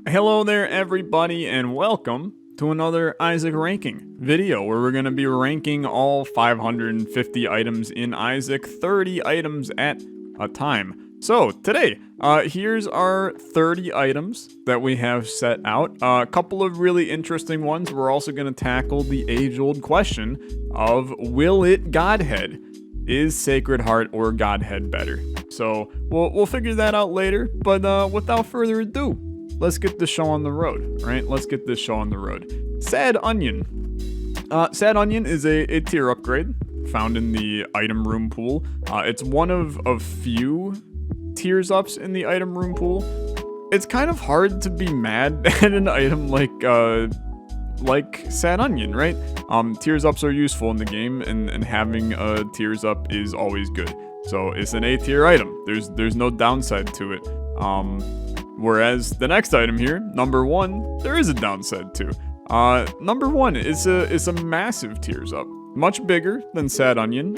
Hello there, everybody, and welcome to another Isaac ranking video where we're going to be ranking all 550 items in Isaac, 30 items at a time. So today, here's our 30 items that we have set out. A couple of really interesting ones. We're also going to tackle the age-old question of, will it Godhead? Is Sacred Heart or Godhead better? So we'll figure that out later, but without further ado, let's get this show on the road, right? Let's get this show on the road. Sad Onion. Sad Onion is a tier upgrade found in the item room pool. It's one of few tiers ups in the item room pool. It's kind of hard to be mad at an item like Sad Onion, right? Tiers ups are useful in the game, and having a tiers up is always good. So it's an A tier item. There's no downside to it. Whereas the next item here, number 1, there is a downside to. Number 1 is a massive tiers up. Much bigger than Sad Onion,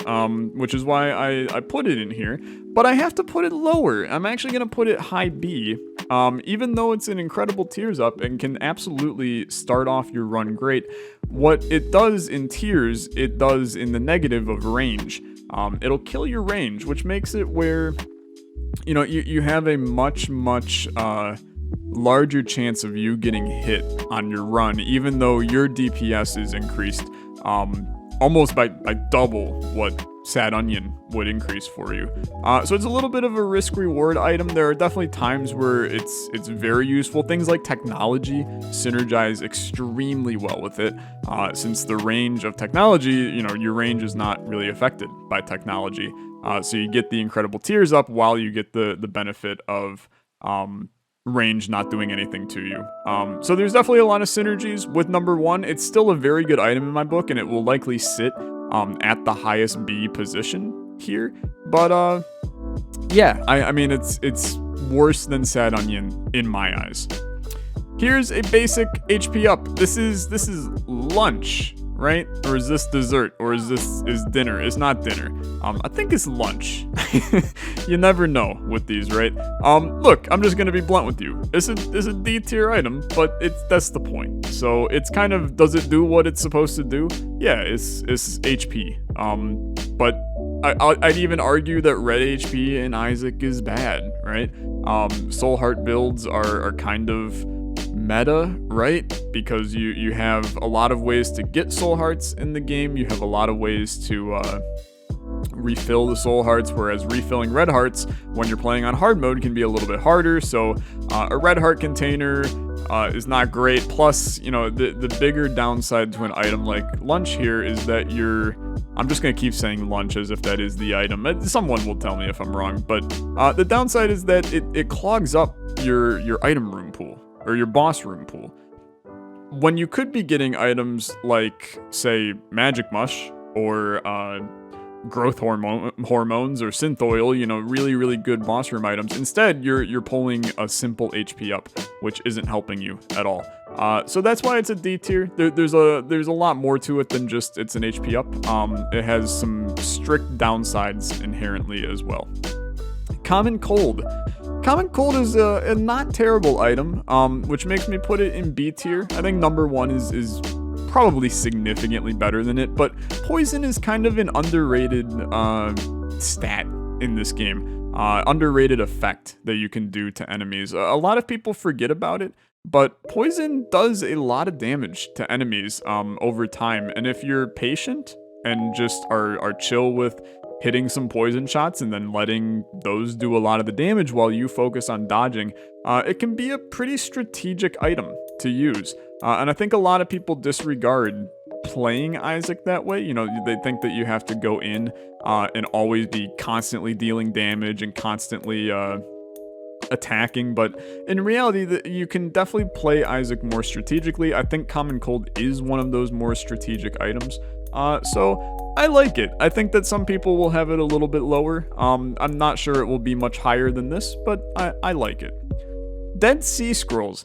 which is why I put it in here. But I have to put it lower. I'm actually going to put it high B. Even though it's an incredible tiers up and can absolutely start off your run great, what it does in tiers, it does in the negative of range. It'll kill your range, which makes it where you have a much larger chance of you getting hit on your run, even though your DPS is increased almost by double what Sad Onion would increase for you. So it's a little bit of a risk-reward item. There are definitely times where it's very useful. Things like technology synergize extremely well with it, since the range of technology, your range is not really affected by technology. So you get the incredible tiers up while you get the benefit of range not doing anything to you. So there's definitely a lot of synergies with number 1. It's still a very good item in my book, and it will likely sit at the highest B position here. But yeah, I mean it's worse than Sad Onion in my eyes. Here's a basic HP up. This is lunch, right? Or is this dessert? Or is dinner? It's not dinner. I think it's lunch. You never know with these, right? Look, I'm just gonna be blunt with you. It's a D tier item, but that's the point. So it's kind of, does it do what it's supposed to do? Yeah, it's HP. But I'd even argue that red HP in Isaac is bad, right? Soul Heart builds are kind of meta, right? Because you have a lot of ways to get soul hearts in the game. You have a lot of ways to refill the soul hearts, whereas refilling red hearts when you're playing on hard mode can be a little bit harder. So a red heart container is not great. Plus, the bigger downside to an item like lunch here is that I'm just going to keep saying lunch as if that is the item. Someone will tell me if I'm wrong, but the downside is that it clogs up your item room pool, or your boss room pool, when you could be getting items like, say, Magic Mush, or growth hormones, or synth oil, really good boss room items. Instead, you're pulling a simple HP up, which isn't helping you at all. So that's why it's a D tier. There's a lot more to it than just it's an HP up. It has some strict downsides inherently as well. Common Cold. Common Cold is a not terrible item, which makes me put it in B tier. I think number 1 is probably significantly better than it, but Poison is kind of an underrated stat in this game. Underrated effect that you can do to enemies. A lot of people forget about it, but Poison does a lot of damage to enemies over time, and if you're patient and just are chill with hitting some poison shots and then letting those do a lot of the damage while you focus on dodging, it can be a pretty strategic item to use. And I think a lot of people disregard playing Isaac that way. They think that you have to go in and always be constantly dealing damage and constantly attacking, but in reality, you can definitely play Isaac more strategically. I think Common Cold is one of those more strategic items. So I like it. I think that some people will have it a little bit lower. I'm not sure it will be much higher than this, but I like it. Dead Sea Scrolls.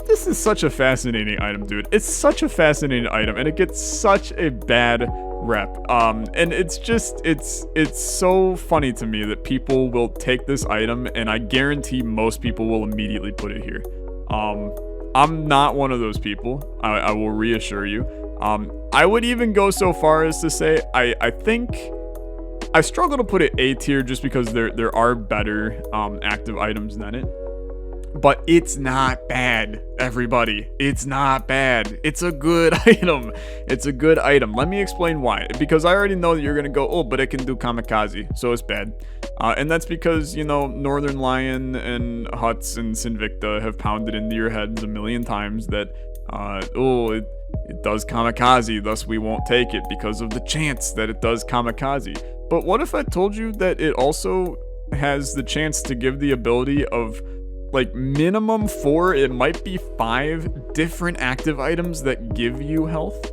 This is such a fascinating item, dude. It's such a fascinating item, and it gets such a bad rep. And it's just, it's so funny to me that people will take this item, and I guarantee most people will immediately put it here. I'm not one of those people. I will reassure you. I would even go so far as to say I think I struggle to put it A tier just because there are better active items than it. But it's not bad, everybody. It's not bad. It's a good item. It's a good item. Let me explain why. Because I already know that you're going to go, oh, but it can do kamikaze, so it's bad. And that's because, you know, Northern Lion and Huts and Sinvicta have pounded into your heads a million times that, it does kamikaze, thus we won't take it because of the chance that it does kamikaze. But what if I told you that it also has the chance to give the ability of, like, minimum 4, it might be 5 different active items that give you health?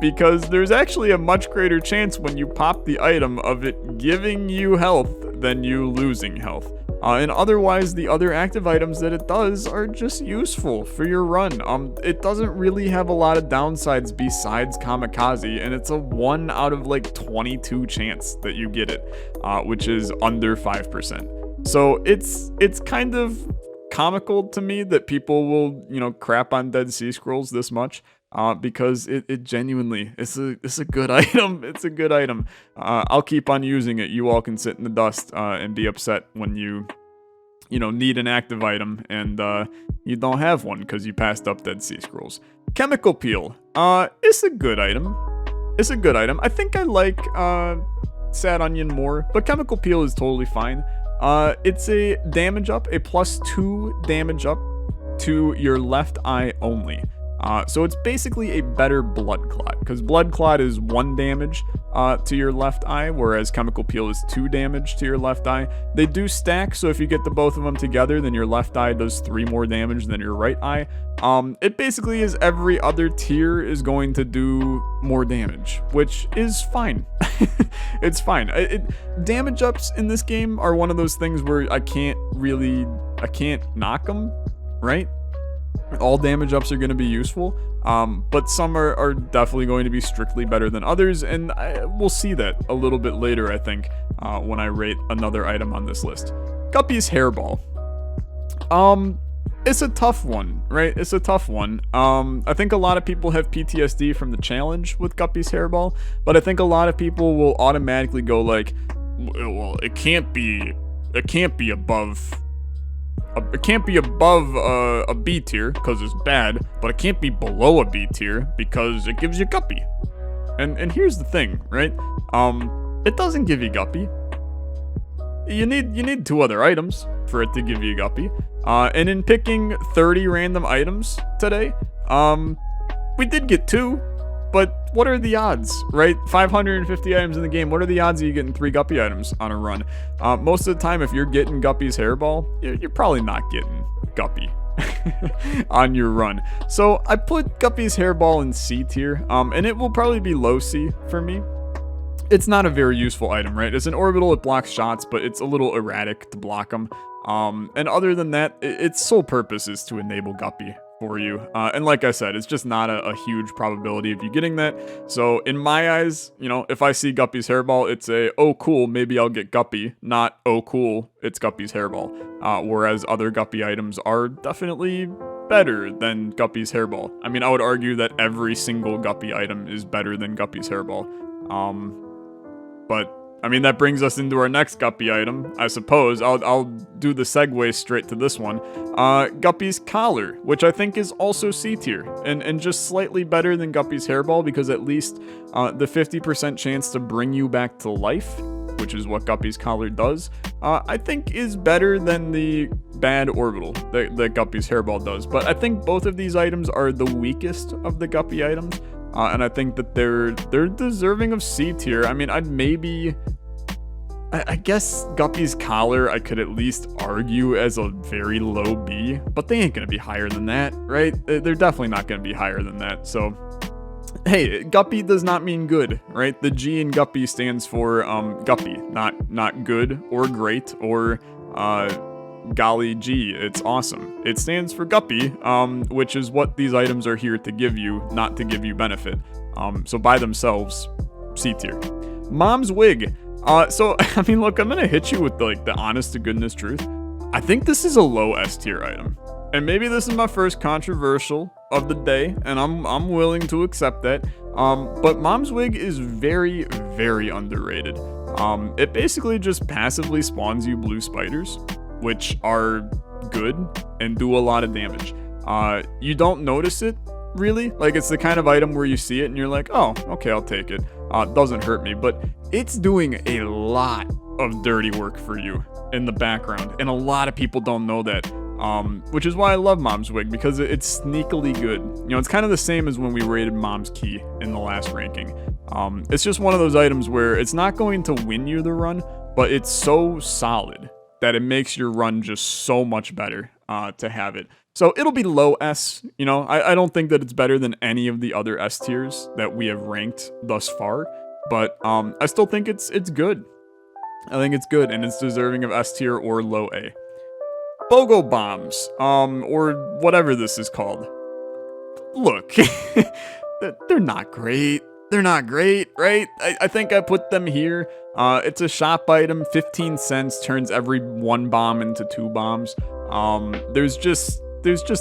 Because there's actually a much greater chance when you pop the item of it giving you health than you losing health. And otherwise, the other active items that it does are just useful for your run. It doesn't really have a lot of downsides besides kamikaze, and it's a 1 out of like 22 chance that you get it, which is under 5%. So it's kind of comical to me that people will, you know, crap on Dead Sea Scrolls this much, because it genuinely, it's a good item. It's a good item. I'll keep on using it. You all can sit in the dust and be upset when you know, need an active item and you don't have one because you passed up Dead Sea Scrolls. Chemical Peel. It's a good item. It's a good item. I think I like Sad Onion more, but Chemical Peel is totally fine. It's a damage up, a +2 damage up to your left eye only. So it's basically a better Blood Clot, because Blood Clot is 1 damage to your left eye, whereas Chemical Peel is 2 damage to your left eye. They do stack, so if you get the both of them together, then your left eye does 3 more damage than your right eye. It basically is every other tier is going to do more damage, which is fine. It's fine. Damage ups in this game are one of those things where I can't knock them, right? All damage ups are going to be useful, but some are definitely going to be strictly better than others, and we'll see that a little bit later, I think, when I rate another item on this list. Guppy's Hairball. It's a tough one, right? It's a tough one. I think a lot of people have PTSD from the challenge with Guppy's Hairball, but I think a lot of people will automatically go like, well, it can't be above... It can't be above a B tier because it's bad, but it can't be below a B tier because it gives you Guppy. And here's the thing, right? It doesn't give you Guppy. You need 2 other items for it to give you Guppy. And in picking 30 random items today, we did get 2. But what are the odds, right? 550 items in the game. What are the odds of you getting 3 Guppy items on a run? Most of the time, if you're getting Guppy's Hairball, you're probably not getting Guppy on your run. So I put Guppy's Hairball in C tier, and it will probably be low C for me. It's not a very useful item, right? It's an orbital, it blocks shots, but it's a little erratic to block them. And other than that, its sole purpose is to enable Guppy for you. And like I said, it's just not a huge probability of you getting that. So in my eyes, you know, if I see Guppy's Hairball, it's a, oh cool, maybe I'll get Guppy, not, oh cool, it's Guppy's Hairball. Whereas other Guppy items are definitely better than Guppy's Hairball. I mean, I would argue that every single Guppy item is better than Guppy's Hairball. But I mean, that brings us into our next Guppy item, I suppose. I'll do the segue straight to this one. Guppy's Collar, which I think is also C tier, and just slightly better than Guppy's Hairball, because at least the 50% chance to bring you back to life, which is what Guppy's Collar does, I think is better than the bad orbital that Guppy's Hairball does. But I think both of these items are the weakest of the Guppy items. And I think that they're deserving of C tier. I mean, I guess Guppy's Collar I could at least argue as a very low B, but they ain't gonna be higher than that, right? They're definitely not gonna be higher than that. So, hey, Guppy does not mean good, right? The G in Guppy stands for Guppy, not good or great or golly gee, it's awesome. It stands for Guppy, which is what these items are here to give you, not to give you benefit. So by themselves, C tier. Mom's Wig. So I mean, look, I'm gonna hit you with the honest to goodness truth. I think this is a low S tier item, and maybe this is my first controversial of the day, and I'm willing to accept that. But Mom's Wig is very, very underrated. It basically just passively spawns you blue spiders, which are good and do a lot of damage. You don't notice it, really. Like, it's the kind of item where you see it and you're like, oh, okay, I'll take it. Doesn't hurt me, but it's doing a lot of dirty work for you in the background, and a lot of people don't know that. Which is why I love Mom's Wig, because it's sneakily good. You know, it's kind of the same as when we rated Mom's Key in the last ranking. It's just one of those items where it's not going to win you the run, but it's so solid that it makes your run just so much better to have it. So it'll be low S. You know, I don't think that it's better than any of the other S tiers that we have ranked thus far, but I still think it's good. I think it's good, and it's deserving of S tier or low A. BOGO bombs, or whatever this is called. Look, they're not great. They're not great, right? I think I put them here. It's a shop item, 15 cents, turns every 1 bomb into 2 bombs. There's just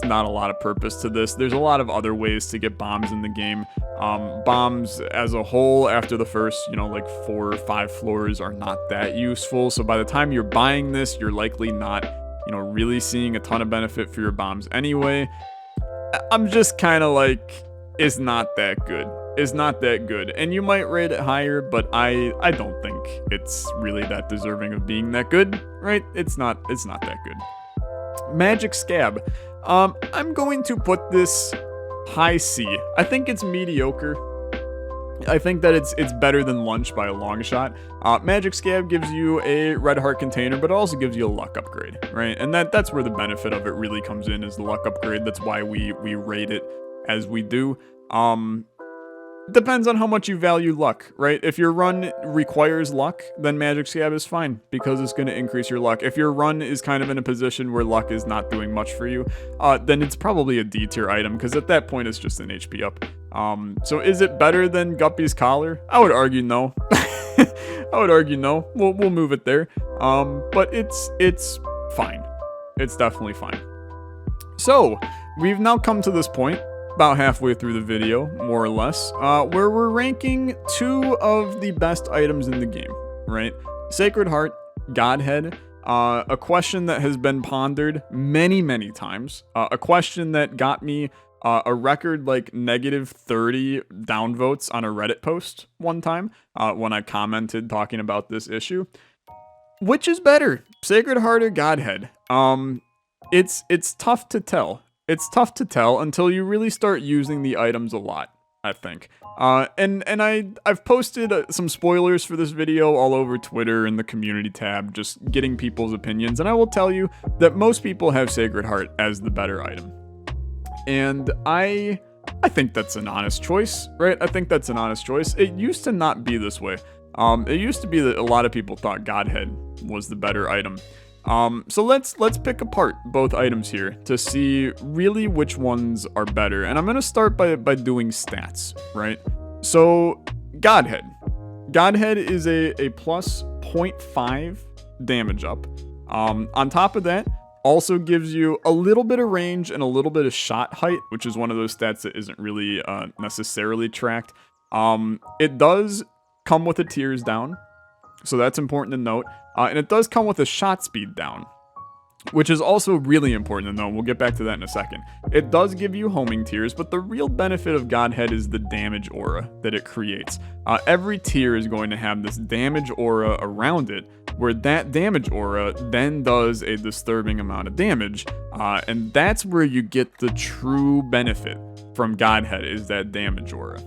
not a lot of purpose to this. There's a lot of other ways to get bombs in the game. Bombs as a whole, after the first, 4 or 5 floors, are not that useful. So by the time you're buying this, you're likely not, really seeing a ton of benefit for your bombs anyway. I'm just kind of like, it's not that good. It's not that good. And you might rate it higher, but I don't think it's really that deserving of being that good, right? It's not that good. Magic Scab. I'm going to put this high C. I think it's mediocre. I think that it's better than Lunch by a long shot. Magic Scab gives you a red heart container, but it also gives you a luck upgrade, right? And that's where the benefit of it really comes in, is the luck upgrade. That's why we rate it as we do. Depends on how much you value luck, right? If your run requires luck, then Magic Scab is fine, because it's going to increase your luck. If your run is kind of in a position where luck is not doing much for you, then it's probably a D tier item, because at that point it's just an HP up. So is it better than Guppy's Collar? I would argue no. I would argue no. We'll move it there. But it's fine. It's definitely fine. So we've now come to this point, about halfway through the video, more or less, where we're ranking 2 of the best items in the game, right? Sacred Heart, Godhead, a question that has been pondered many, many times, a question that got me a record negative 30 downvotes on a Reddit post one time, when I commented talking about this issue. Which is better, Sacred Heart or Godhead? It's tough to tell. It's tough to tell until you really start using the items a lot, I think. And I've posted some spoilers for this video all over Twitter and the community tab, just getting people's opinions, and I will tell you that most people have Sacred Heart as the better item. And I think that's an honest choice, right? I think that's an honest choice. It used to not be this way. It used to be that a lot of people thought Godhead was the better item. So let's pick apart both items here to see really which ones are better. And I'm going to start by doing stats, right? So Godhead. Godhead is a plus 0.5 damage up. On top of that, also gives you a little bit of range and a little bit of shot height, which is one of those stats that isn't really necessarily tracked. It does come with a tears down, so that's important to note. And it does come with a shot speed down, which is also really important to know. We'll get back to that in a second. It does give you homing tiers, but the real benefit of Godhead is the damage aura that it creates. Every tier is going to have this damage aura around it, where that damage aura then does a disturbing amount of damage. And that's where you get the true benefit from Godhead, is that damage aura.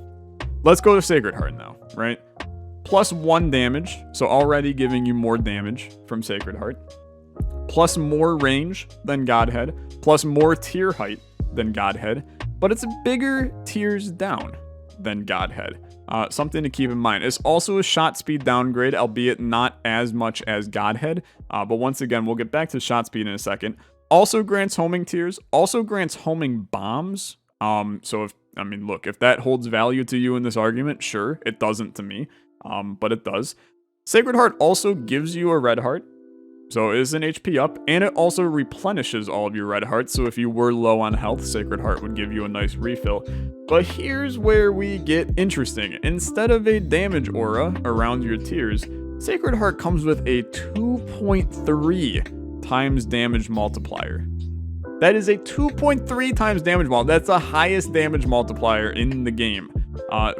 Let's go to Sacred Heart now, right? Plus 1 damage, so already giving you more damage from Sacred Heart. Plus more range than Godhead. Plus more tier height than Godhead. But it's a bigger tiers down than Godhead. Something to keep in mind. It's also a shot speed downgrade, albeit not as much as Godhead. But once again, we'll get back to shot speed in a second. Also grants homing tiers. Also grants homing bombs. So I mean, look, if that holds value to you in this argument, sure, it doesn't to me, but it does. Sacred Heart also gives you a red heart, so it is an HP up, and it also replenishes all of your red hearts, so if you were low on health, Sacred Heart would give you a nice refill. But here's where we get interesting. Instead of a damage aura around your tiers, Sacred Heart comes with a 2.3 times damage multiplier. That is a 2.3 times damage multiplier. That's the highest damage multiplier in the game.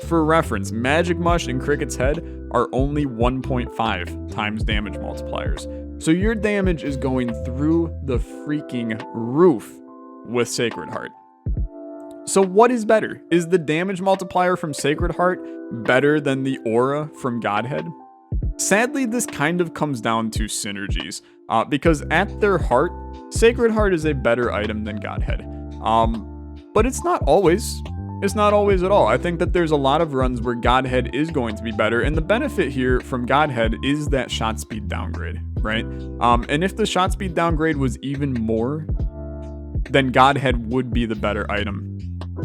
For reference, Magic Mush and Cricket's Head are only 1.5 times damage multipliers. So your damage is going through the freaking roof with Sacred Heart. So what is better? Is the damage multiplier from Sacred Heart better than the aura from Godhead? Sadly, this kind of comes down to synergies, because at their heart, Sacred Heart is a better item than Godhead. But it's not always. It's not always at all. I think that there's a lot of runs where Godhead is going to be better, and the benefit here from Godhead is that shot speed downgrade, right? And if the shot speed downgrade was even more, then Godhead would be the better item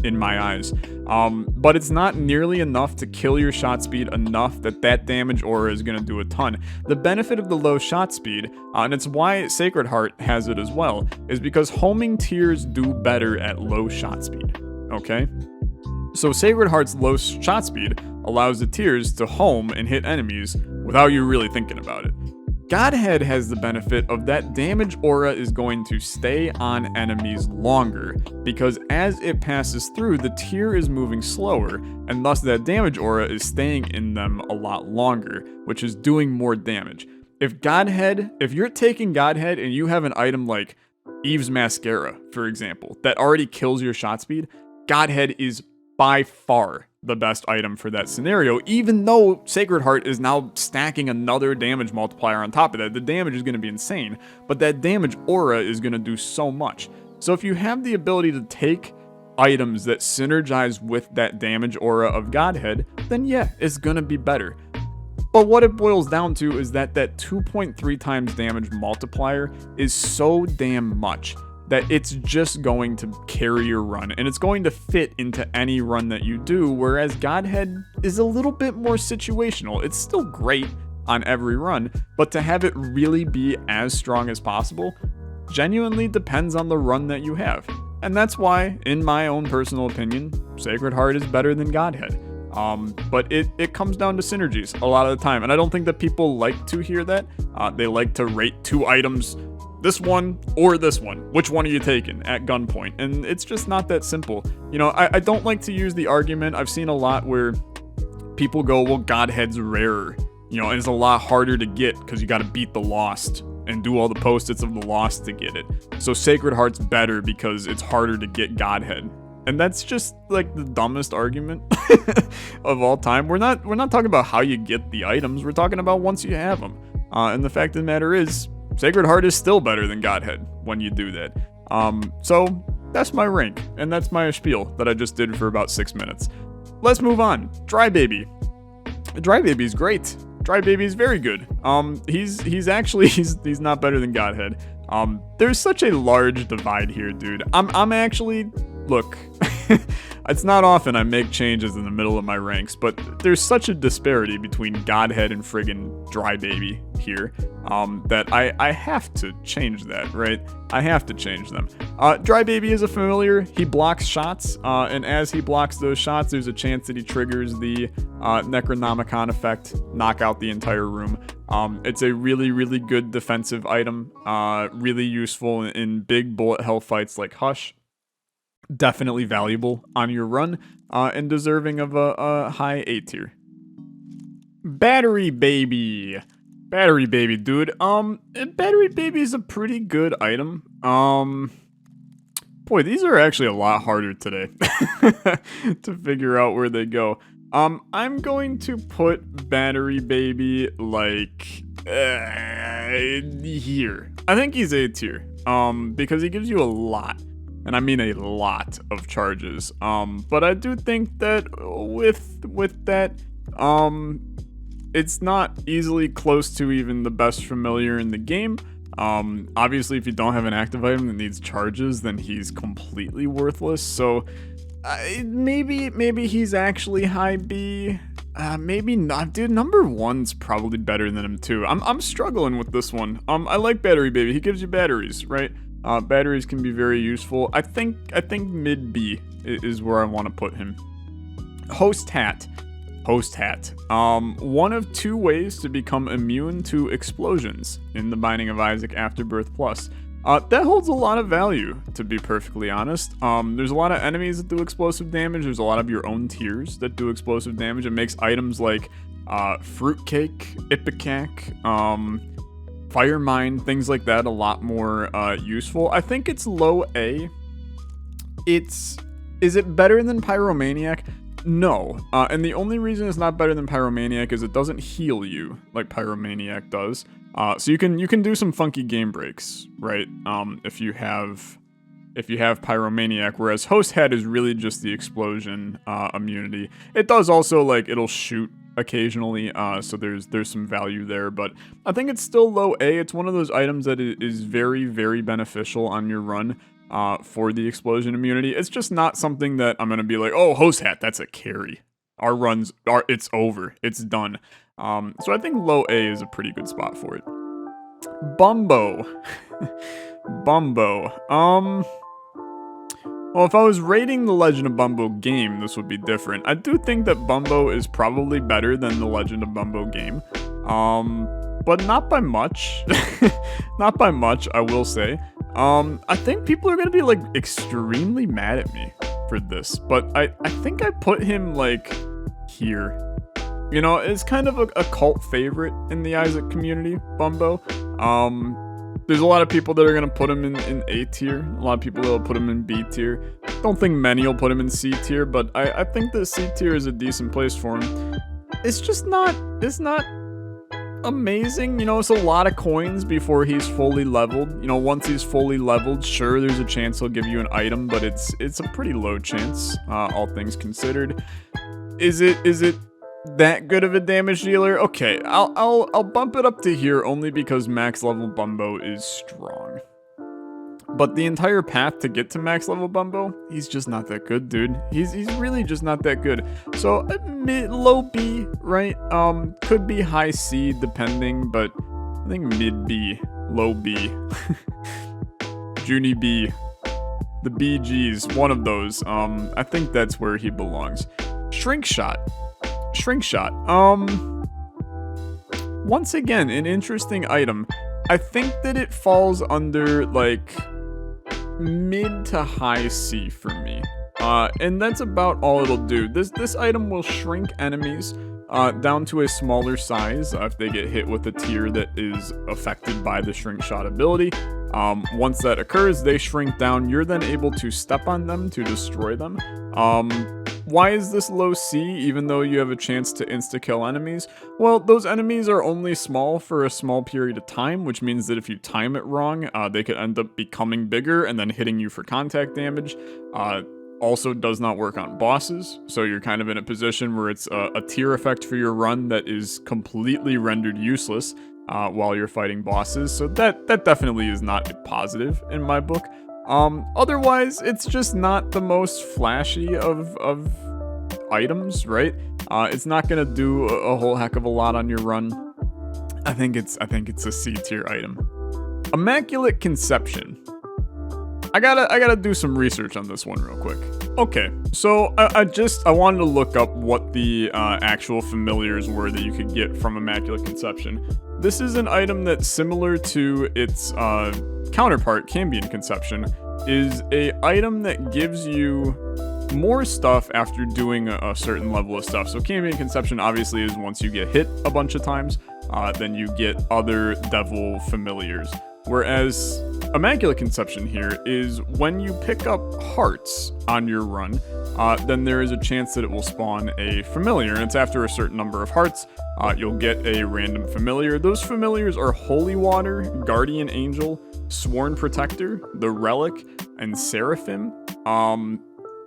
in my eyes. But it's not nearly enough to kill your shot speed enough that damage aura is going to do a ton. The benefit of the low shot speed, and it's why Sacred Heart has it as well, is because homing tiers do better at low shot speed, okay? So Sacred Heart's low shot speed allows the tiers to home and hit enemies without you really thinking about it. Godhead has the benefit of that damage aura is going to stay on enemies longer, because as it passes through, the tier is moving slower, and thus that damage aura is staying in them a lot longer, which is doing more damage. If you're taking Godhead and you have an item like Eve's Mascara, for example, that already kills your shot speed, Godhead is by far the best item for that scenario, even though Sacred Heart is now stacking another damage multiplier on top of that. The damage is going to be insane, but that damage aura is going to do so much. So if you have the ability to take items that synergize with that damage aura of Godhead, then yeah, it's going to be better. But what it boils down to is that 2.3 times damage multiplier is so damn much that it's just going to carry your run, and it's going to fit into any run that you do, whereas Godhead is a little bit more situational. It's still great on every run, but to have it really be as strong as possible genuinely depends on the run that you have. And that's why, in my own personal opinion, Sacred Heart is better than Godhead. But it comes down to synergies a lot of the time, and I don't think that people like to hear that. They like to rate two items, this one or this one. Which one are you taking at gunpoint? And it's just not that simple. You know, I don't like to use the argument. I've seen a lot where people go, well, Godhead's rarer, you know, and it's a lot harder to get because you got to beat the Lost and do all the post-its of the Lost to get it. So Sacred Heart's better because it's harder to get Godhead. And that's just like the dumbest argument of all time. We're not talking about how you get the items. We're talking about once you have them. And the fact of the matter is, Sacred Heart is still better than Godhead when you do that. So that's my rank, and that's my spiel that I just did for about 6 minutes. Let's move on. Dry Baby. Dry Baby's great. Dry Baby's very good. He's actually not better than Godhead. There's such a large divide here, dude. I'm actually, look, it's not often I make changes in the middle of my ranks, but there's such a disparity between Godhead and friggin' Dry Baby here, that I have to change that, right? I have to change them. Dry Baby is a familiar. He blocks shots, and as he blocks those shots, there's a chance that he triggers the Necronomicon effect, knock out the entire room. It's a really, really good defensive item, really useful in big bullet hell fights like Hush. Definitely valuable on your run, and deserving of a high A tier. Battery Baby. Battery Baby, dude. Battery Baby is a pretty good item. Boy, these are actually a lot harder today to figure out where they go. I'm going to put Battery Baby like here. I think he's A tier. Because he gives you a lot. And I mean a lot of charges. But I do think that with that, it's not easily close to even the best familiar in the game. Obviously, if you don't have an active item that needs charges, then he's completely worthless. So Maybe he's actually high B. Maybe not, dude. Number 1's probably better than him too. I'm struggling with this one. I like Battery Baby. He gives you batteries, right? Batteries can be very useful. I think mid B is where I want to put him. Host Hat. One of 2 ways to become immune to explosions in the Binding of Isaac Afterbirth Plus. That holds a lot of value, to be perfectly honest. There's a lot of enemies that do explosive damage. There's a lot of your own tiers that do explosive damage. It makes items like Fruitcake, Ipecac, Fire Mine, things like that a lot more useful. I think it's low A. Is it better than Pyromaniac? No. And the only reason it's not better than Pyromaniac is it doesn't heal you like Pyromaniac does. So you can do some funky game breaks, right? If you have Pyromaniac, whereas Host Hat is really just the explosion immunity. It does also, like, it'll shoot occasionally, so there's some value there, but I think it's still low A. It's one of those items that is very, very beneficial on your run for the explosion immunity. It's just not something that I'm gonna be like, oh, Host Hat, that's a carry. Our runs are, it's over, it's done. So I think low A is a pretty good spot for it. Bumbo. Well, if I was rating the Legend of Bumbo game, this would be different. I do think that Bumbo is probably better than the Legend of Bumbo game. But not by much. Not by much, I will say. I think people are gonna be, like, extremely mad at me for this, but I think I put him, like, here. You know, it's kind of a cult favorite in the Isaac community, Bumbo. There's a lot of people that are going to put him in A tier. A lot of people that will put him in B tier. Don't think many will put him in C tier, but I think that C tier is a decent place for him. It's not amazing. You know, it's a lot of coins before he's fully leveled. You know, once he's fully leveled, sure, there's a chance he'll give you an item, but it's a pretty low chance, all things considered. Is it that good of a damage dealer? Okay, I'll bump it up to here only because max level Bumbo is strong. But the entire path to get to max level Bumbo, he's just not that good, dude. He's really just not that good. So low B, right? Could be high C depending, but I think mid B, low B, Junie B, the BGs, one of those. I think that's where he belongs. Shrink Shot. Once again, an interesting item. I think that it falls under, like, mid to high C for me. And that's about all it'll do. This item will shrink enemies down to a smaller size if they get hit with a tier that is affected by the Shrink Shot ability. Once that occurs, they shrink down. You're then able to step on them to destroy them. Why is this low C even though you have a chance to insta-kill enemies? Well, those enemies are only small for a small period of time, which means that if you time it wrong, they could end up becoming bigger and then hitting you for contact damage. Also does not work on bosses, so you're kind of in a position where it's a tier effect for your run that is completely rendered useless while you're fighting bosses, so that definitely is not a positive in my book. Otherwise, it's just not the most flashy of items, right? It's not gonna do a whole heck of a lot on your run. I think it's a C tier item. Immaculate Conception. I gotta do some research on this one real quick. Okay, so I wanted to look up what the actual familiars were that you could get from Immaculate Conception. This is an item that's similar to its counterpart, Cambion Conception, is a item that gives you more stuff after doing a certain level of stuff. So Cambion Conception obviously is once you get hit a bunch of times, then you get other devil familiars. Whereas Immaculate Conception here is when you pick up hearts on your run, then there is a chance that it will spawn a familiar, and it's after a certain number of hearts, you'll get a random familiar. Those familiars are Holy Water, Guardian Angel, Sworn Protector, the Relic, and Seraphim.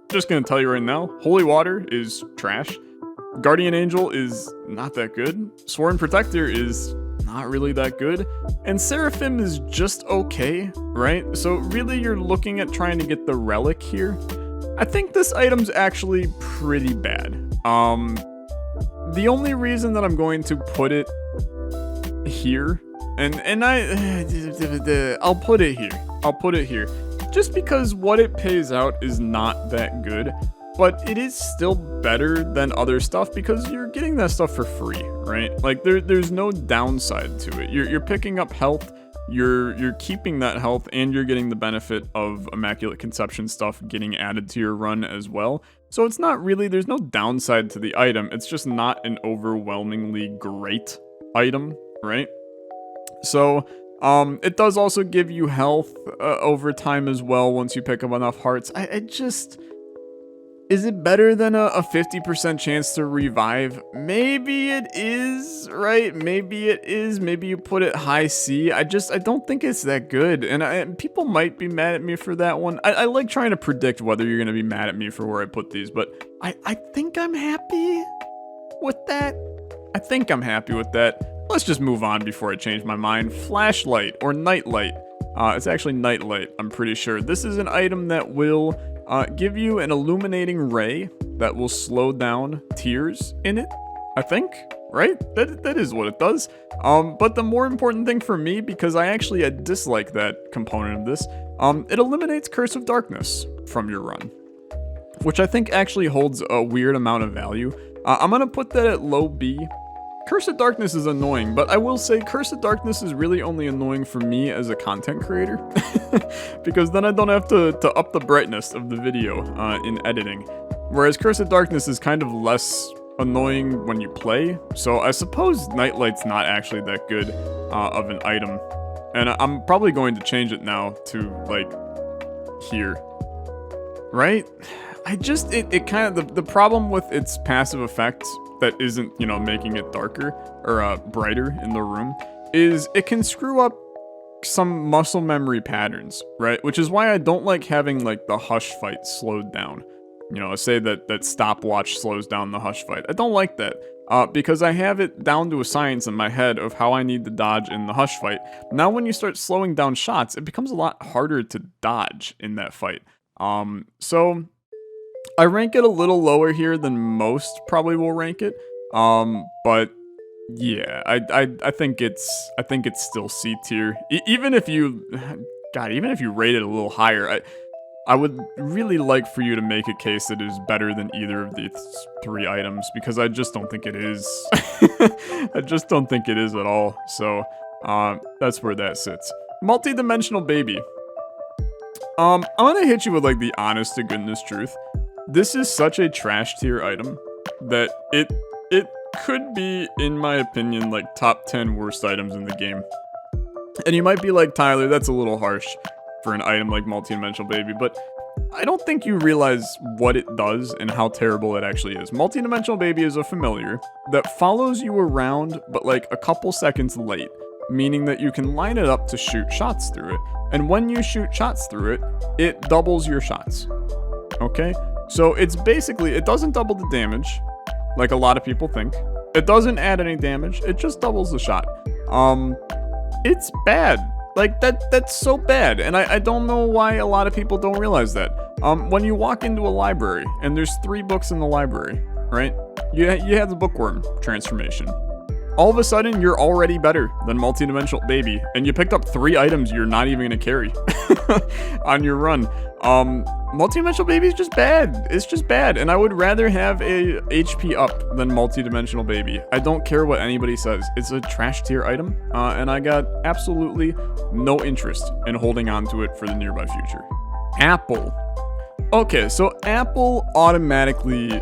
Just gonna tell you right now, Holy Water is trash. Guardian Angel is not that good. Sworn Protector is not really that good. And Seraphim is just okay, right? So really you're looking at trying to get the Relic here. I think this item's actually pretty bad. The only reason that I'm going to put it here, I'll put it here. I'll put it here. Just because what it pays out is not that good, but it is still better than other stuff because you're getting that stuff for free, right? Like there's no downside to it. You're picking up health, you're keeping that health, and you're getting the benefit of Immaculate Conception stuff getting added to your run as well. So it's not really, there's no downside to the item. It's just not an overwhelmingly great item, right? So it does also give you health over time as well once you pick up enough hearts. I just... Is it better than a 50% chance to revive? Maybe it is, right? Maybe it is. Maybe you put it high C. I don't think it's that good. And people might be mad at me for that one. I like trying to predict whether you're going to be mad at me for where I put these, but I think I'm happy with that. I think I'm happy with that. Let's just move on before I change my mind. Flashlight or nightlight. It's actually nightlight, I'm pretty sure. This is an item that will give you an illuminating ray that will slow down tears in it, I think, right? That is what it does. But the more important thing for me, because I actually dislike that component of this, it eliminates Curse of Darkness from your run, which I think actually holds a weird amount of value. I'm gonna put that at low B. Curse of Darkness is annoying, but I will say Curse of Darkness is really only annoying for me as a content creator, because then I don't have to up the brightness of the video in editing, whereas Curse of Darkness is kind of less annoying when you play, so I suppose Nightlight's not actually that good of an item, and I'm probably going to change it now to, like, here, right? It kind of, the problem with its passive effect that isn't, you know, making it darker or brighter in the room is it can screw up some muscle memory patterns, right? Which is why I don't like having, like, the hush fight slowed down. You know, say that stopwatch slows down the hush fight. I don't like that because I have it down to a science in my head of how I need to dodge in the hush fight. Now when you start slowing down shots, it becomes a lot harder to dodge in that fight. So I rank it a little lower here than most probably will rank it. But yeah, I think it's still C tier. Even if you rate it a little higher, I would really like for you to make a case that is better than either of these three items, because I just don't think it is. I just don't think it is at all. So that's where that sits. Multi-dimensional baby. I'm gonna hit you with, like, the honest to goodness truth. This is such a trash tier item that it could be, in my opinion, like top 10 worst items in the game. And you might be like, Tyler, that's a little harsh for an item like Multi-Dimensional Baby, but I don't think you realize what it does and how terrible it actually is. Multi-Dimensional Baby is a familiar that follows you around, but like a couple seconds late, meaning that you can line it up to shoot shots through it. And when you shoot shots through it, it doubles your shots. Okay? So it's basically, it doesn't double the damage, like a lot of people think. It doesn't add any damage, it just doubles the shot. It's bad. Like, that's so bad, and I don't know why a lot of people don't realize that. When you walk into a library, and there's 3 books in the library, right? You have the bookworm transformation. All of a sudden, you're already better than Multi-Dimensional Baby, and you picked up 3 items you're not even gonna carry on your run. Multi-Dimensional Baby is just bad. It's just bad, and I would rather have a HP up than Multi-Dimensional Baby. I don't care what anybody says. It's a trash tier item, and I got absolutely no interest in holding on to it for the nearby future. Apple. Okay, so Apple automatically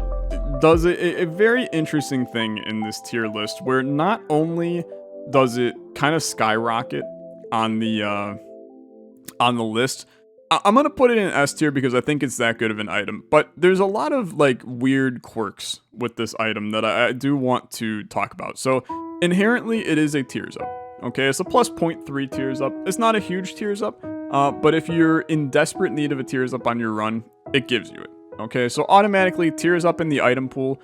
does a very interesting thing in this tier list, where not only does it kind of skyrocket on the list, I'm gonna put it in S tier because I think it's that good of an item, but there's a lot of, like, weird quirks with this item that I do want to talk about. So inherently it is a tears up, okay? It's a plus 0.3 tears up. It's not a huge tears up, but if you're in desperate need of a tears up on your run, it gives you it. Okay, so automatically tears up in the item pool,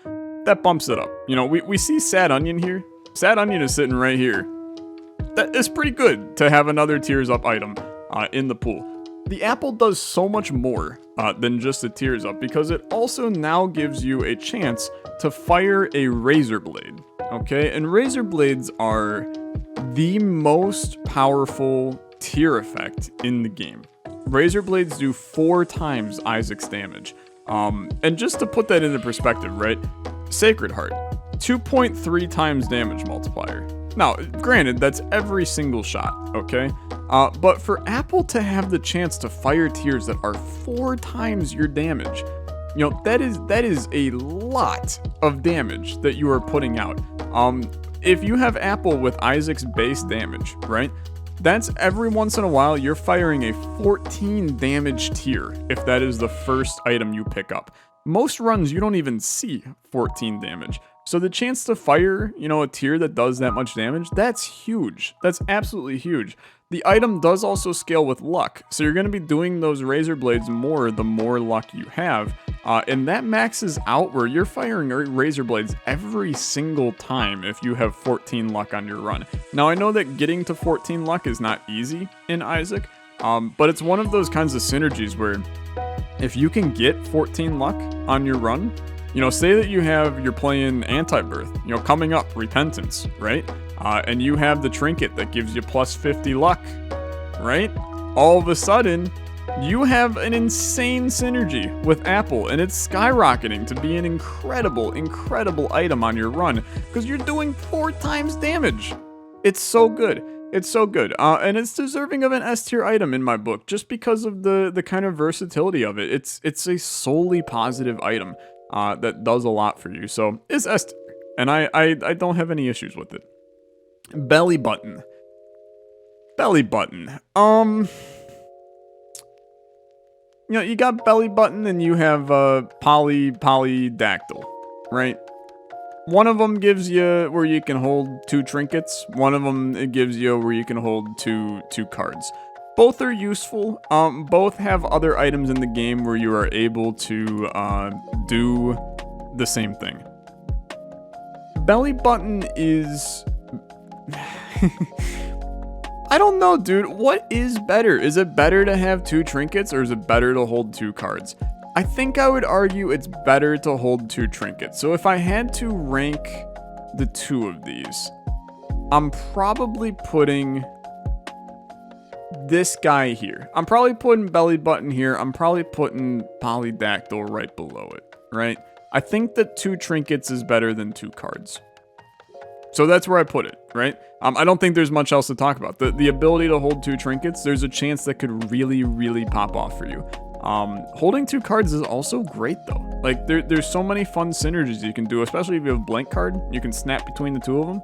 that bumps it up. You know, we see Sad Onion here. Sad Onion is sitting right here. That is pretty good to have another tears up item in the pool. the apple does so much more than just a tears up, because it also now gives you a chance to fire a razor blade. Okay, and razor blades are the most powerful tear effect in the game. Razor blades do 4 times Isaac's damage. And just to put that into perspective, right? Sacred Heart, 2.3 times damage multiplier. Now, granted, that's every single shot, okay? But for Apple to have the chance to fire tears that are 4 times your damage, you know, that is a lot of damage that you are putting out. If you have Apple with Isaac's base damage, right? That's every once in a while you're firing a 14 damage tier if that is the first item you pick up. Most runs you don't even see 14 damage. So the chance to fire, you know, a tier that does that much damage, that's huge. That's absolutely huge. The item does also scale with luck, so you're going to be doing those razor blades more the more luck you have. And that maxes out where you're firing razor blades every single time if you have 14 luck on your run. Now, I know that getting to 14 luck is not easy in Isaac, but it's one of those kinds of synergies where if you can get 14 luck on your run, you know, say that you're playing Anti-Birth, you know, coming up, Repentance, right? And you have the trinket that gives you plus 50 luck, right? All of a sudden, you have an insane synergy with Apple, and it's skyrocketing to be an incredible, incredible item on your run, because you're doing 4 times damage. It's so good. It's so good. And it's deserving of an S tier item in my book, just because of the kind of versatility of it. It's a solely positive item that does a lot for you. So it's S tier, and I don't have any issues with it. Belly button. Belly button. You know, you got belly button and you have polydactyl, right? One of them gives you where you can hold 2 trinkets. One of them it gives you where you can hold two cards. Both are useful. Both have other items in the game where you are able to do the same thing. Belly button is... I don't know, dude. What is better? Is it better to have 2 trinkets, or is it better to hold 2 cards? I think I would argue it's better to hold 2 trinkets. So if I had to rank the 2 of these, I'm probably putting this guy here. I'm probably putting belly button here. I'm probably putting polydactyl right below it, right? I think that 2 trinkets is better than 2 cards. So that's where I put it, right? I don't think there's much else to talk about. The ability to hold 2 trinkets, there's a chance that could really, really pop off for you. Holding 2 cards is also great though. Like there's so many fun synergies you can do, especially if you have a blank card. You can snap between the 2 of them.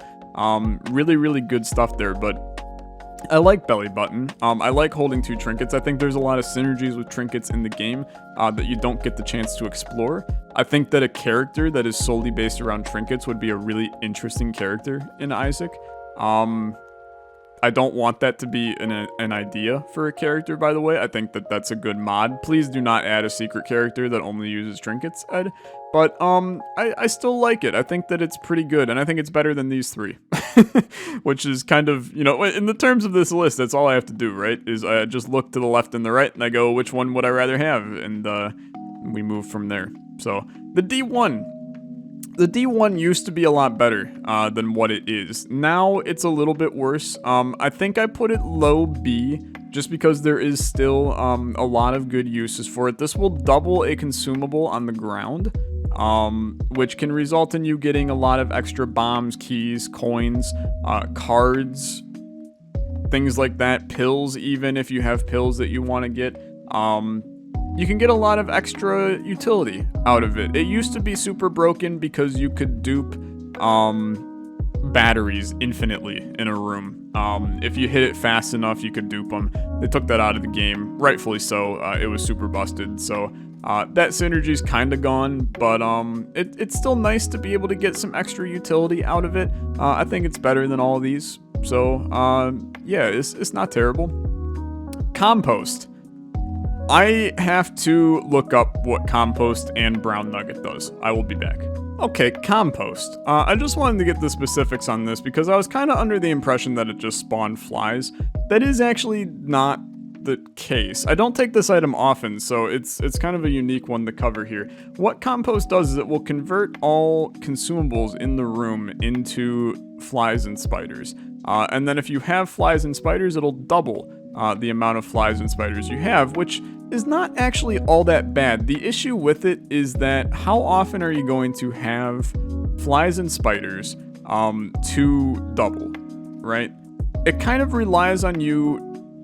Really, really good stuff there, but I like belly button. I like holding 2 trinkets. I think there's a lot of synergies with trinkets in the game that you don't get the chance to explore. I think that a character that is solely based around trinkets would be a really interesting character in Isaac. I don't want that to be an idea for a character, by the way. I think that that's a good mod. Please do not add a secret character that only uses trinkets, Ed. But I still like it. I think that it's pretty good, and I think it's better than these 3. Which is kind of, you know, in the terms of this list, that's all I have to do, right? Is I just look to the left and the right, and I go, which one would I rather have? And we move from there. So, the D1. The D1 used to be a lot better than what it is. Now it's a little bit worse. I think I put it low B just because there is still a lot of good uses for it. This will double a consumable on the ground, which can result in you getting a lot of extra bombs, keys, coins, cards, things like that. Pills, even if you have pills that you want to get. You can get a lot of extra utility out of it. It used to be super broken because you could dupe batteries infinitely in a room. If you hit it fast enough, you could dupe them. They took that out of the game, rightfully so. It was super busted, so that synergy's kind of gone, but it's still nice to be able to get some extra utility out of it. I think it's better than all of these, so yeah, it's not terrible. Compost. I have to look up what compost and brown nugget does. I will be back. Okay, compost. I just wanted to get the specifics on this because I was kind of under the impression that it just spawned flies. That is actually not the case. I don't take this item often, so it's kind of a unique one to cover here. What compost does is it will convert all consumables in the room into flies and spiders. And then if you have flies and spiders, it'll double the amount of flies and spiders you have, which is not actually all that bad. The issue with it is that how often are you going to have flies and spiders to double, right? It kind of relies on you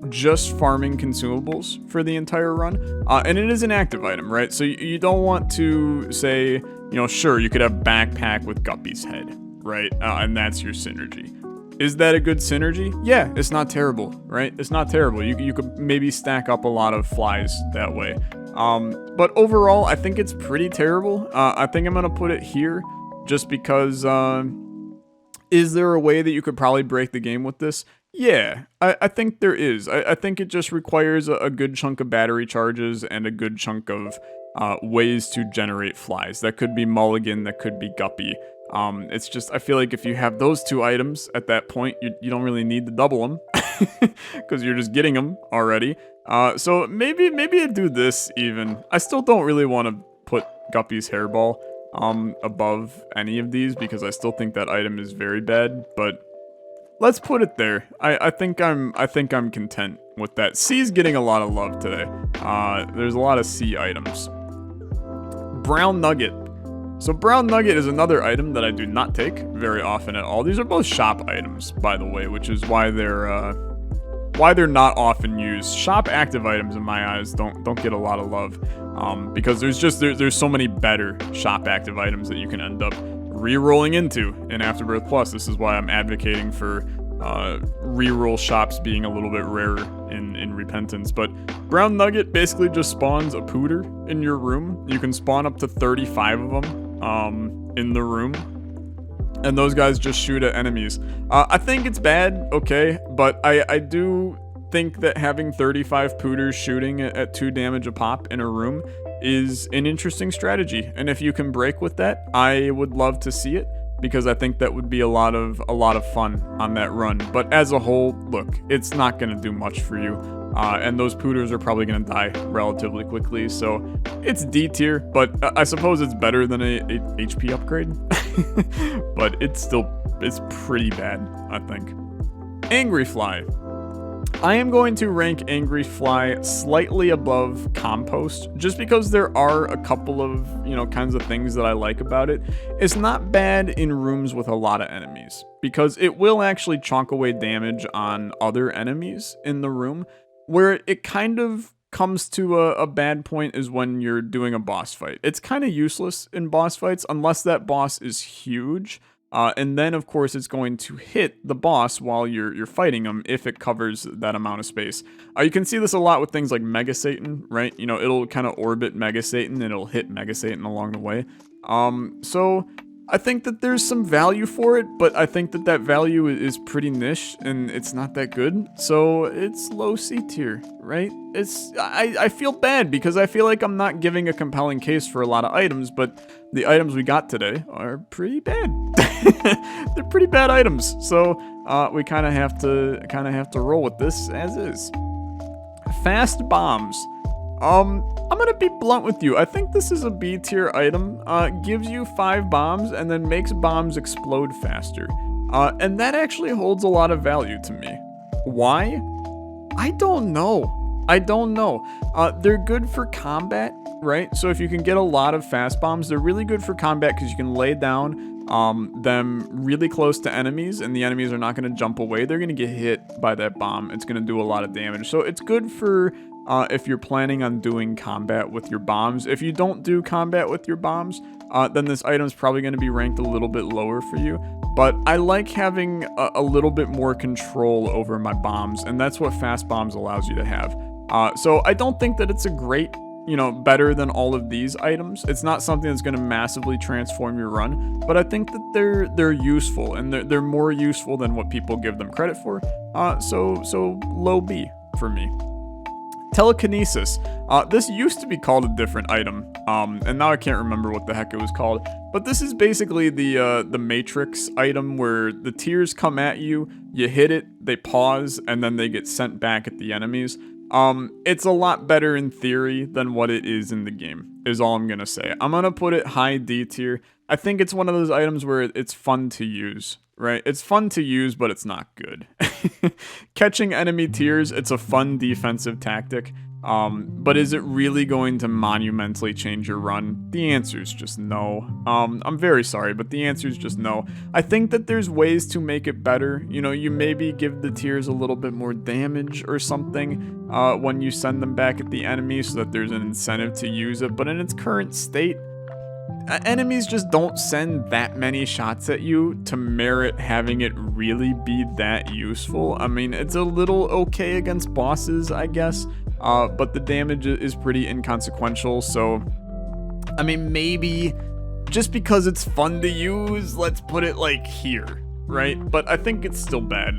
just farming consumables for the entire run, and it is an active item, right? So you don't want to say, sure, you could have backpack with Guppy's head, right? And that's your synergy. Is that a good synergy? Yeah, it's not terrible, right? It's not terrible. You could maybe stack up a lot of flies that way. But overall, I think it's pretty terrible. I think I'm going to put it here just because, is there a way that you could probably break the game with this? Yeah, I think there is. I think it just requires a good chunk of battery charges and a good chunk of ways to generate flies. That could be Mulligan, that could be Guppy. It's just, I feel like if you have those two items at that point, you don't really need to double them because you're just getting them already. So maybe I do this even. I still don't really want to put Guppy's hairball above any of these because I still think that item is very bad, but let's put it there. I think I'm content with that. C's getting a lot of love today. There's a lot of C items. Brown Nugget. So Brown Nugget is another item that I do not take very often at all. These are both shop items, by the way, which is why they're not often used. Shop active items, in my eyes, don't get a lot of love, because there's so many better shop active items that you can end up re-rolling into in Afterbirth Plus. This is why I'm advocating for re-roll shops being a little bit rarer in Repentance. But Brown Nugget basically just spawns a pooter in your room. You can spawn up to 35 of them in the room, and those guys just shoot at enemies. I think it's bad, okay, but I do think that having 35 pooters shooting at 2 damage a pop in a room is an interesting strategy, and if you can break with that, I would love to see it, because I think that would be a lot of fun on that run. But as a whole, look, it's not going to do much for you, and those pooters are probably going to die relatively quickly, so it's D tier, but I suppose it's better than a HP upgrade, but it's pretty bad, I think. Angry Fly. I am going to rank Angry Fly slightly above Compost, just because there are a couple of, kinds of things that I like about it. It's not bad in rooms with a lot of enemies, because it will actually chonk away damage on other enemies in the room. Where it kind of comes to a bad point is when you're doing a boss fight. It's kind of useless in boss fights unless that boss is huge. And then, of course, it's going to hit the boss while you're fighting him if it covers that amount of space. You can see this a lot with things like Mega Satan, right? It'll kind of orbit Mega Satan and it'll hit Mega Satan along the way. So I think that there's some value for it, but I think that value is pretty niche and it's not that good. So it's low C tier, right? I feel bad because I feel like I'm not giving a compelling case for a lot of items, but the items we got today are pretty bad. They're pretty bad items. So we kind of have to roll with this as is. Fast bombs. I'm gonna be blunt with you. I think this is a B tier item. Gives you 5 bombs and then makes bombs explode faster. And that actually holds a lot of value to me. Why? I don't know. They're good for combat, right? So if you can get a lot of fast bombs, they're really good for combat because you can lay down them really close to enemies, and the enemies are not going to jump away. They're going to get hit by that bomb. It's going to do a lot of damage. So it's good for if you're planning on doing combat with your bombs. If you don't do combat with your bombs, then this item's probably going to be ranked a little bit lower for you. But I like having a little bit more control over my bombs, and that's what fast bombs allows you to have. So I don't think that it's a great, better than all of these items. It's not something that's going to massively transform your run, but I think that they're useful, and they're more useful than what people give them credit for. So low B for me. Telekinesis. This used to be called a different item, and now I can't remember what the heck it was called. But this is basically the Matrix item where the tears come at you, you hit it, they pause, and then they get sent back at the enemies. It's a lot better in theory than what it is in the game, is all I'm gonna say. I'm gonna put it high D tier. I think it's one of those items where it's fun to use, right? It's fun to use, but it's not good. Catching enemy tiers, it's a fun defensive tactic. But is it really going to monumentally change your run? The answer is just no. I'm very sorry, but the answer is just no. I think that there's ways to make it better. You know, you maybe give the tiers a little bit more damage or something when you send them back at the enemy so that there's an incentive to use it. But in its current state, enemies just don't send that many shots at you to merit having it really be that useful. I mean, it's a little okay against bosses, I guess. But the damage is pretty inconsequential, so, I mean, maybe just because it's fun to use, let's put it, like, here, right? But I think it's still bad.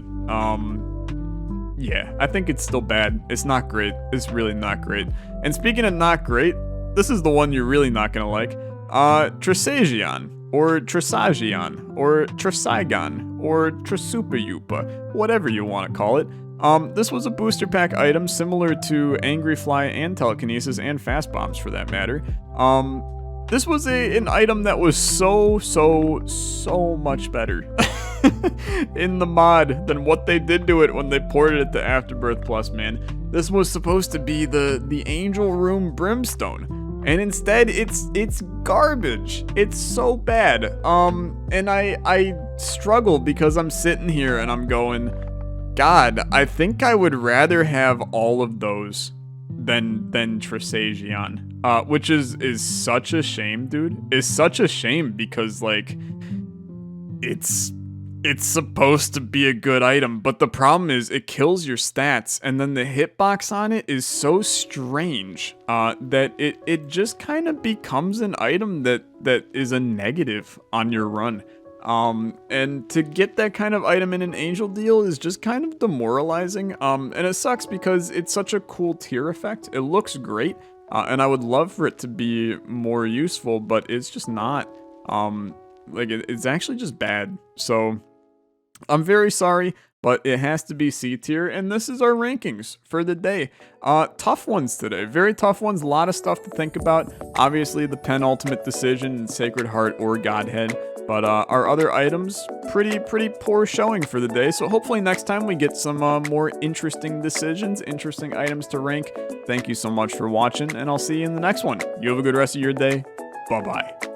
Yeah, I think it's still bad. It's not great. It's really not great. And speaking of not great, this is the one you're really not gonna like. Trisagion, or Trisagion, or Trisagon, or Trisupayupa, whatever you want to call it. This was a booster pack item similar to Angry Fly and Telekinesis and Fast Bombs for that matter. This was an item that was so much better in the mod than what they did to it when they ported it to Afterbirth Plus, man. This was supposed to be the Angel Room Brimstone. And instead, it's garbage. It's so bad. And I struggle because I'm sitting here and I'm going, God, I think I would rather have all of those than Trisagion. Which is such a shame, dude. It's such a shame because, like, it's supposed to be a good item, but the problem is it kills your stats, and then the hitbox on it is so strange that it just kind of becomes an item that is a negative on your run. And to get that kind of item in an Angel deal is just kind of demoralizing, and it sucks because it's such a cool tier effect. It looks great, and I would love for it to be more useful, but it's just not. Like, it's actually just bad, so I'm very sorry, but it has to be C tier, and this is our rankings for the day. Tough ones today, very tough ones, a lot of stuff to think about. Obviously, the penultimate decision in Sacred Heart or Godhead, but our other items, pretty poor showing for the day, so hopefully next time we get some more interesting decisions, interesting items to rank. Thank you so much for watching, and I'll see you in the next one. You have a good rest of your day. Bye-bye.